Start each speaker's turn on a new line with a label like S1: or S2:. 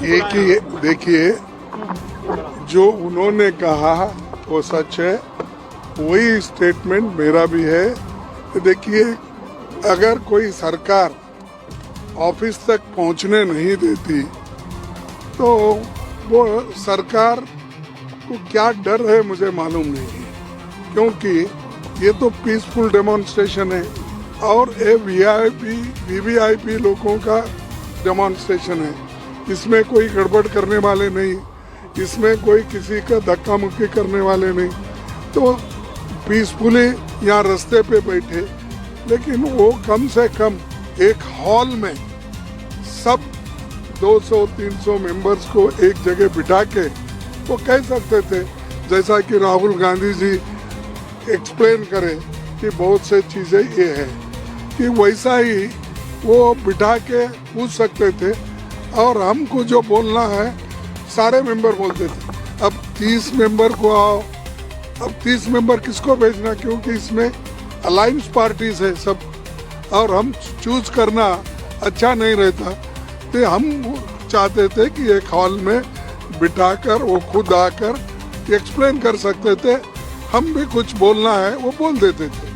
S1: एक ही देखिए, जो उन्होंने कहा वो सच है, वही स्टेटमेंट मेरा भी है। देखिए, अगर कोई सरकार ऑफिस तक पहुंचने नहीं देती तो वो सरकार को क्या डर है मुझे मालूम नहीं है, क्योंकि ये तो पीसफुल डेमोन्स्ट्रेशन है और ये वीवीआईपी लोगों का डेमोन्स्ट्रेशन है। इसमें कोई गड़बड़ करने वाले नहीं, इसमें कोई किसी का धक्का मुक्की करने वाले नहीं, तो पीसफुली यहाँ रास्ते पे बैठे। लेकिन वो कम से कम एक हॉल में सब 200-300 मेंबर्स को एक जगह बिठा के वो कह सकते थे, जैसा कि राहुल गांधी जी एक्सप्लेन करें कि बहुत से चीज़ें ये है, कि वैसा ही वो बिठा के पूछ सकते थे और हमको जो बोलना है सारे मेंबर बोलते थे। अब 30 मेंबर को आओ, अब 30 मेंबर किसको भेजना, क्योंकि इसमें अलायंस पार्टीज है सब, और हम चूज करना अच्छा नहीं रहता। तो हम चाहते थे कि एक हॉल में बिठाकर वो खुद आकर एक्सप्लेन कर सकते थे, हम भी कुछ बोलना है वो बोल देते थे।